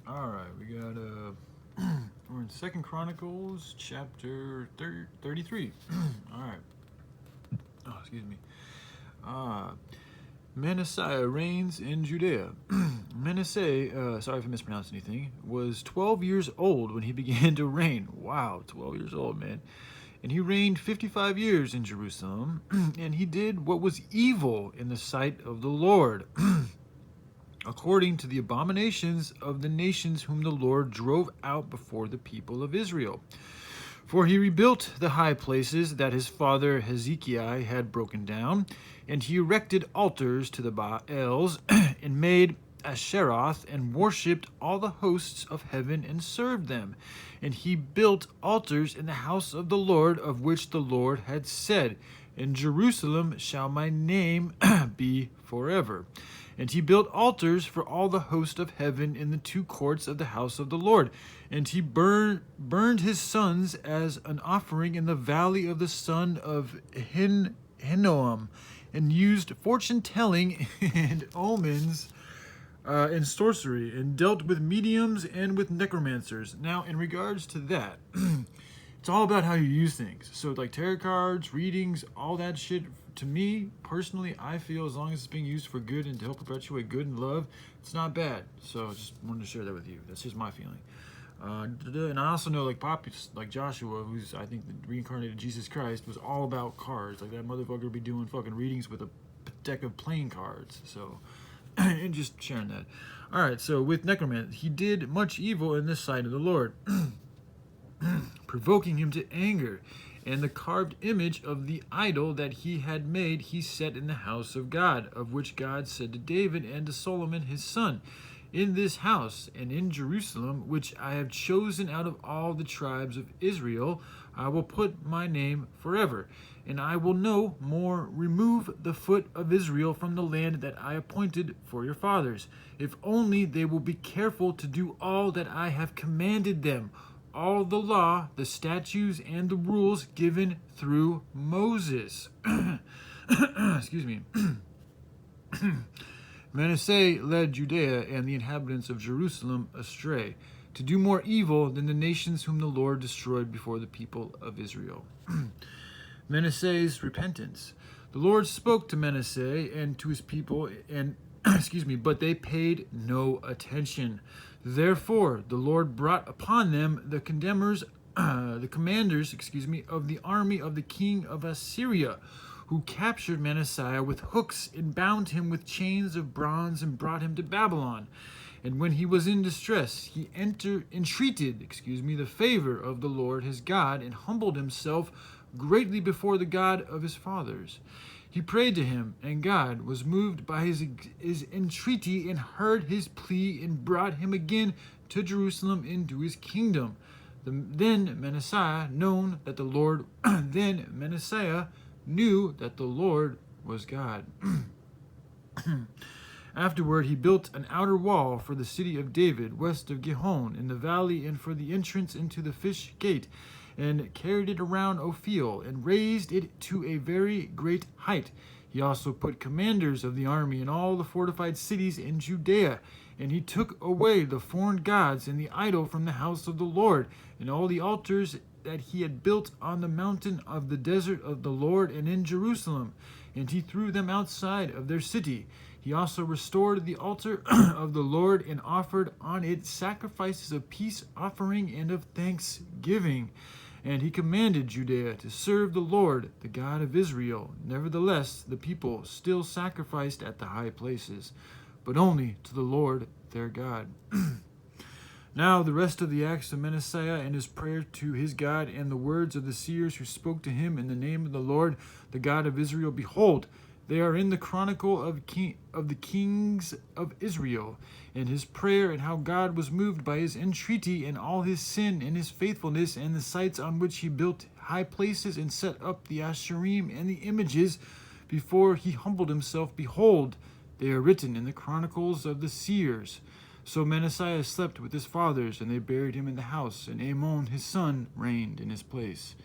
All right, we got we're in Second Chronicles chapter 33. All right. Oh, excuse me. Uh, Manasseh reigns in Judea. Manasseh, sorry if I mispronounced anything, was 12 years old when he began to reign. Wow, 12 years old, man. And he reigned 55 years in Jerusalem, and he did what was evil in the sight of the Lord, according to the abominations of the nations whom the Lord drove out before the people of Israel. For he rebuilt the high places that his father Hezekiah had broken down, and he erected altars to the Baals, and made Asheroth, and worshipped all the hosts of heaven, and served them. And he built altars in the house of the Lord, of which the Lord had said, In Jerusalem shall my name be forever. And he built altars for all the host of heaven in the two courts of the house of the Lord. And he burned his sons as an offering in the valley of the son of Hinnom, and used fortune-telling and omens and sorcery, and dealt with mediums and with necromancers. Now, in regards to that, it's all about how you use things. So, like tarot cards, readings, all that shit, to me, personally, I feel as long as it's being used for good and to help perpetuate good and love, it's not bad. So, just wanted to share that with you. That's just my feeling. And I also know, like Poppy, like Joshua, who's, I think, the reincarnated Jesus Christ, was all about cards. Like, that motherfucker would be doing fucking readings with a deck of playing cards. So, and just sharing that. All right, so with necromancy, he did much evil in the sight of the Lord, provoking him to anger. And the carved image of the idol that he had made he set in the house of God, of which God said to David and to Solomon his son, In this house and in Jerusalem, which I have chosen out of all the tribes of Israel, I will put my name forever. And I will no more remove the foot of Israel from the land that I appointed for your fathers, if only they will be careful to do all that I have commanded them, all the law, the statutes, and the rules given through Moses. Excuse me. Manasseh led Judea and the inhabitants of Jerusalem astray, to do more evil than the nations whom the Lord destroyed before the people of Israel. Manasseh's repentance. The Lord spoke to Manasseh and to his people, and but they paid no attention. Therefore, the Lord brought upon them the commanders, of the army of the king of Assyria, who captured Manasseh with hooks and bound him with chains of bronze and brought him to Babylon. And when he was in distress, he entreated the favor of the Lord his God, and humbled himself greatly before the God of his fathers. He prayed to him, and God was moved by his entreaty, and heard his plea, and brought him again to Jerusalem into his kingdom. Then Manasseh knew that the Lord was God. Afterward, he built an outer wall for the city of David, west of Gihon, in the valley, and for the entrance into the fish gate, and carried it around Ophel, and raised it to a very great height. He also put commanders of the army in all the fortified cities in Judea, and he took away the foreign gods and the idol from the house of the Lord, and all the altars that he had built on the mountain of the desert of the Lord and in Jerusalem, and he threw them outside of their city. He also restored the altar of the Lord, and offered on it sacrifices of peace offering and of thanksgiving. And he commanded Judea to serve the Lord, the God of Israel. Nevertheless, the people still sacrificed at the high places, but only to the Lord their God. Now the rest of the acts of Manasseh, and his prayer to his God, and the words of the seers who spoke to him in the name of the Lord, the God of Israel, behold, they are in the chronicle of the kings of Israel, and his prayer, and how God was moved by his entreaty, and all his sin, and his faithfulness, and the sites on which he built high places, and set up the Asherim and the images, before he humbled himself. Behold, they are written in the chronicles of the seers. So Manasseh slept with his fathers, and they buried him in the house, and Amon his son reigned in his place.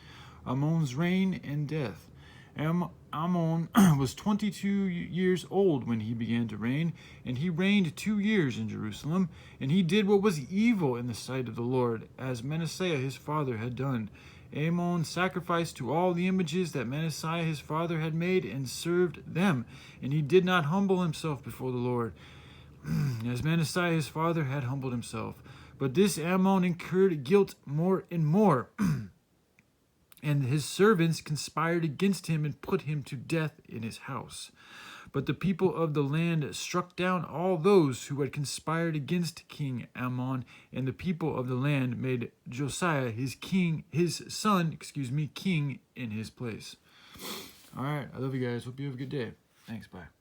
Amon's reign and death. Ammon was 22 years old when he began to reign, and he reigned 2 years in Jerusalem, and he did what was evil in the sight of the Lord, as Manasseh his father had done. Ammon sacrificed to all the images that Manasseh his father had made and served them, and he did not humble himself before the Lord, as Manasseh his father had humbled himself. But this Ammon incurred guilt more and more. And his servants conspired against him and put him to death in his house. But the people of the land struck down all those who had conspired against King Ammon, and the people of the land made Josiah his son, king in his place. All right, I love you guys. Hope you have a good day. Thanks, bye.